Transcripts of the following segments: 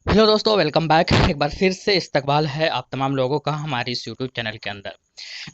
Hello दोस्तों, welcome back. एक बार फिर से इस्तकबाल है आप तमाम लोगों का हमारे इस यूट्यूब चैनल के अंदर।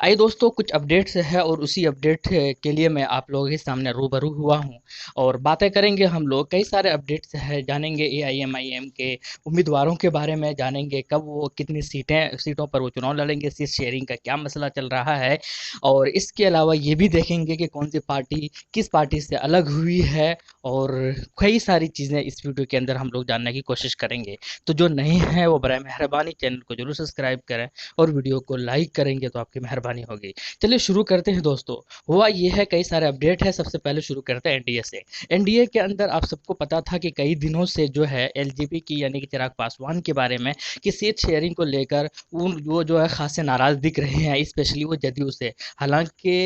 आइए दोस्तों, कुछ अपडेट्स है और उसी अपडेट के लिए मैं आप लोगों के सामने रूबरू हुआ हूं और बातें करेंगे। हम लोग कई सारे अपडेट्स है, जानेंगे एआईएमआईएम के उम्मीदवारों के बारे में, जानेंगे कब वो कितनी सीटों पर वो चुनाव लड़ेंगे, सीट शेयरिंग का क्या मसला चल रहा है। और इसके अलावा ये भी देखेंगे कि कौन सी पार्टी किस पार्टी से अलग हुई है। और कई सारी चीज़ें इस वीडियो के अंदर हम लोग जानने की कोशिश करेंगे। तो जो नहीं है वो बराए मेहरबानी चैनल को जरूर सब्सक्राइब करें और वीडियो को लाइक करेंगे तो आपकी मेहरबानी होगी। चलिए शुरू करते हैं दोस्तों। हुआ ये है, कई सारे अपडेट है। सबसे पहले शुरू करते हैं एनडीए से। एनडीए के अंदर आप सबको पता था कि कई दिनों से जो है एलजेपी की यानी कि चिराग पासवान के बारे में कि सीट शेयरिंग को लेकर उन वो जो है खासे नाराज़ दिख रहे हैं, स्पेशली वो जदयू से। हालांकि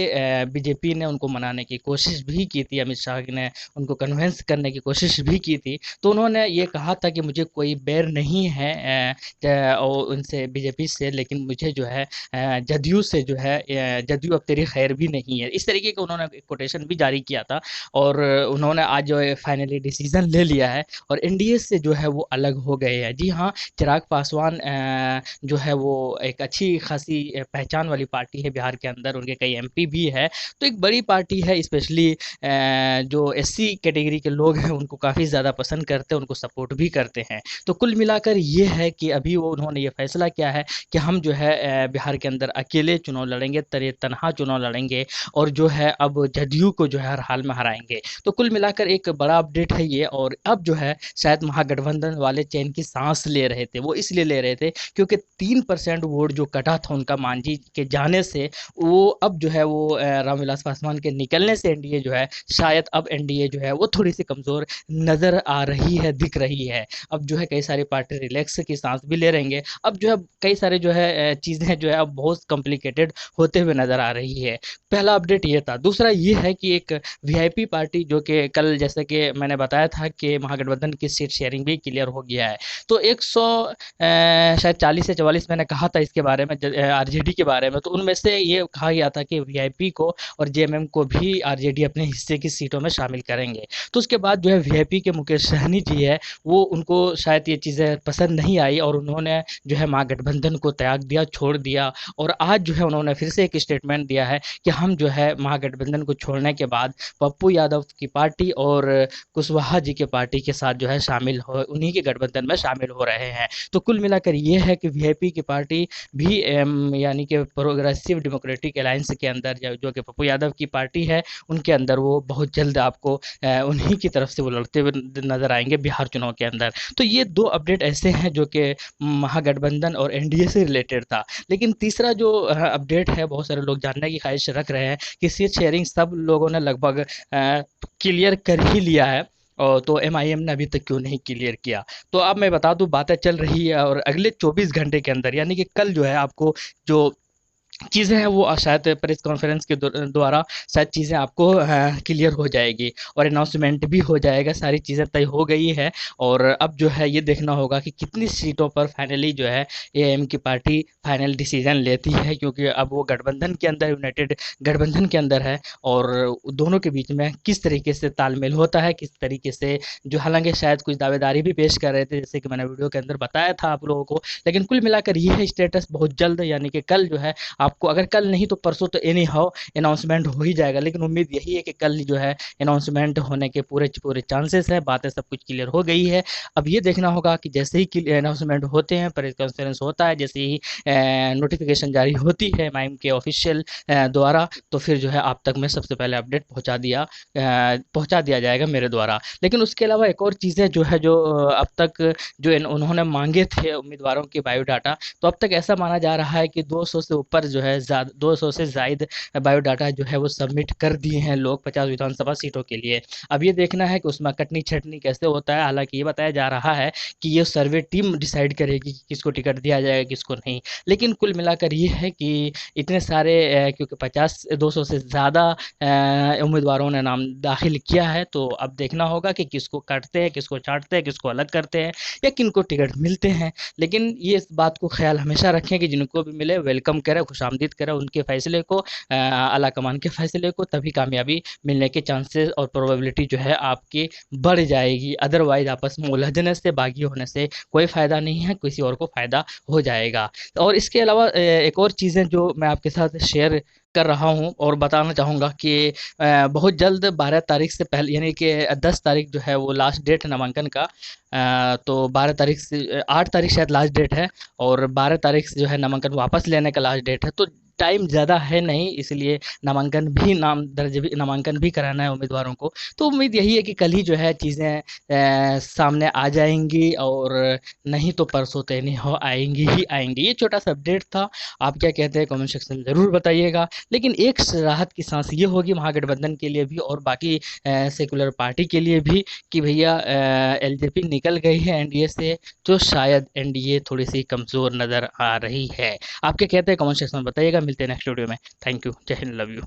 बीजेपी ने उनको मनाने की कोशिश भी की थी, अमित शाह ने उनको कन्विंस करने की कोशिश भी की थी। तो उन्होंने ये कहा था कि मुझे कोई बैर नहीं है और उनसे बीजेपी से, लेकिन मुझे जो है जदयू से जो है जदयू अब तेरी खैर भी नहीं है, इस तरीके का उन्होंने एक कोटेशन भी जारी किया था। और उन्होंने आज जो है फाइनली डिसीजन ले लिया है और एनडीए से जो है वो अलग हो गए हैं। जी हाँ, चिराग पासवान जो है वो एक अच्छी खासी पहचान वाली पार्टी है बिहार के अंदर, उनके कई एमपी भी है। तो एक बड़ी पार्टी है, स्पेशली जो एससी कैटेगरी के लोग हैं उनको काफ़ी ज़्यादा पसंद करते हैं, उनको सपोर्ट भी करते हैं। तो कुल मिलाकर ये है कि अभी वो उन्होंने ये फैसला किया है कि हम जो है बिहार के अंदर अकेले चुनाव लड़ेंगे, तनहा चुनाव लड़ेंगे और जो है अब जदयू को जो है हर हाल में हराएंगे। तो कुल मिलाकर एक बड़ा अपडेट है ये। और अब जो है शायद महागठबंधन वाले चैन की सांस ले रहे थे, वो इसलिए ले रहे थे क्योंकि 3% वोट जो कटा था उनका मांझी के जाने से, वो अब जो है वो रामविलास पासवान के निकलने से एनडीए जो है शायद अब एनडीए जो है वो थोड़ी सी कमज़ोर नज़र आ रही है, दिख रही है। अब जो है कई सारी पार्टी रिलैक्स की सांस भी ले रहेंगे। अब जो है कई सारे जो है चीज़ें जो है अब बहुत कॉम्प्लिकेटेड होते हुए नज़र आ रही है। पहला अपडेट ये था। दूसरा ये है कि एक वीआईपी पार्टी जो कि कल जैसे कि मैंने बताया था कि महागठबंधन की सीट शेयरिंग भी क्लियर हो गया है। तो 100 शायद 40 से 44 मैंने कहा था इसके बारे में, आरजेडी के बारे में। तो उनमें से ये कहा गया था कि वीआईपी को और जेएमएम को भी आरजेडी अपने हिस्से की सीटों में शामिल करेंगे। तो उसके बाद जो है वीआईपी के मुकेश सहनी जी है, वो उनको शायद ये चीज़ें पसंद नहीं आई और उन्होंने जो है महागठबंधन को त्याग दिया, छोड़ दिया। और आज जो है उन्होंने फिर से एक स्टेटमेंट दिया है कि हम जो है महागठबंधन को छोड़ने के बाद पप्पू यादव की पार्टी और कुशवाहा जी के पार्टी के साथ जो है शामिल हो, उन्हीं के गठबंधन में शामिल हो रहे हैं। तो कुल मिलाकर ये है कि वीआईपी की पार्टी भी यानी कि प्रोग्रेसिव डेमोक्रेटिक अलायंस के अंदर जो कि पप्पू यादव की पार्टी है, उनके अंदर वो बहुत जल्द आपको उन्हीं की तरफ से वो लड़ते हुए नजर आएंगे बिहार चुनाव के अंदर। तो ये दो अपडेट ऐसे हैं जो कि महागठबंधन और एनडीए से रिलेटेड था। लेकिन तीसरा जो अपडेट है, बहुत सारे लोग जानने की ख्वाहिश रख रहे हैं कि सीट शेयरिंग सब लोगों ने लगभग क्लियर कर ही लिया है। और तो एमआईएम ने अभी तक क्यों नहीं क्लियर किया। तो अब मैं बता दूं, बातें चल रही है और अगले 24 घंटे के अंदर यानी कि कल जो है आपको जो चीज़ें हैं वो शायद प्रेस कॉन्फ्रेंस के द्वारा शायद चीज़ें आपको क्लियर हो जाएगी और अनाउंसमेंट भी हो जाएगा। सारी चीज़ें तय हो गई है और अब जो है ये देखना होगा कि कितनी सीटों पर फाइनली जो है एएम की पार्टी फाइनल डिसीजन लेती है, क्योंकि अब वो गठबंधन के अंदर, यूनाइटेड गठबंधन के अंदर है और दोनों के बीच में किस तरीके से तालमेल होता है, किस तरीके से जो, हालांकि शायद कुछ दावेदारी भी पेश कर रहे थे जैसे कि मैंने वीडियो के अंदर बताया था आप लोगों को। लेकिन कुल मिलाकर ये है स्टेटस, बहुत जल्द यानी कि कल जो है आपको, अगर कल नहीं तो परसों तो एनी हाउ अनाउंसमेंट हो ही जाएगा। लेकिन उम्मीद यही है कि कल जो है अनाउंसमेंट होने के पूरे पूरे चांसेस है, बातें सब कुछ क्लियर हो गई है। अब ये देखना होगा कि जैसे ही अनाउंसमेंट होते हैं, प्रेस कॉन्फ्रेंस होता है, जैसे ही नोटिफिकेशन जारी होती है माइम के ऑफिशियल द्वारा, तो फिर जो है आप तक मैं सबसे पहले अपडेट पहुंचा दिया जाएगा मेरे द्वारा। लेकिन उसके अलावा एक और चीज़ें जो है, जो अब तक जो उन्होंने मांगे थे उम्मीदवारों के बायोडाटा, तो अब तक ऐसा माना जा रहा है कि 200 से ऊपर जो है 200 से ज़ायद बायोडाटा जो है वो सबमिट कर दिए हैं लोग 50 विधानसभा सीटों के लिए। अब ये देखना है कि उसमें कटनी छटनी कैसे होता है। हालांकि ये बताया जा रहा है कि ये सर्वे टीम डिसाइड करेगी कि किसको टिकट दिया जाएगा किसको नहीं। लेकिन कुल मिलाकर ये है कि इतने सारे क्योंकि 200 से ज़्यादा उम्मीदवारों ने नाम दाखिल किया है, तो अब देखना होगा कि किसको काटते हैं, किसको छांटते हैं, किसको अलग करते हैं या किनको टिकट मिलते हैं। लेकिन ये इस बात को ख्याल हमेशा रखें कि जिनको भी मिले वेलकम करें, खुश खुशामदीद करें उनके फैसले को, आला कमान के फैसले को, तभी कामयाबी मिलने के चांसेस और प्रोबेबिलिटी जो है आपकी बढ़ जाएगी। अदरवाइज आपस में उलझने से, बागी होने से कोई फ़ायदा नहीं है, किसी और को फ़ायदा हो जाएगा। और इसके अलावा एक और चीज़ें जो मैं आपके साथ शेयर कर रहा हूँ और बताना चाहूँगा कि बहुत जल्द 12 तारीख से पहले, यानी कि 10 तारीख जो है वो लास्ट डेट है नामांकन का। तो 12 तारीख से 8 तारीख शायद लास्ट डेट है, और 12 तारीख से जो है नामांकन वापस लेने का लास्ट डेट है। तो टाइम ज़्यादा है नहीं, इसलिए नामांकन भी कराना है उम्मीदवारों को। तो उम्मीद यही है कि कल ही जो है चीज़ें सामने आ जाएंगी, और नहीं तो परसों तो नहीं हो आएंगी ही आएंगी। ये छोटा सा अपडेट था। आप क्या कहते हैं कमेंट सेक्शन में ज़रूर बताइएगा। लेकिन एक राहत की सांस ये होगी महागठबंधन के लिए भी और बाकी सेकुलर पार्टी के लिए भी कि भैया एलजेपी निकल गई है एनडीए से, तो शायद एनडीए थोड़ी सी कमज़ोर नज़र आ रही है। आप क्या कहते हैं कमेंट सेक्शन में बताइएगा। मिलते हैं नेक्स्ट वीडियो में। Thank you. जय हिंद। Love you.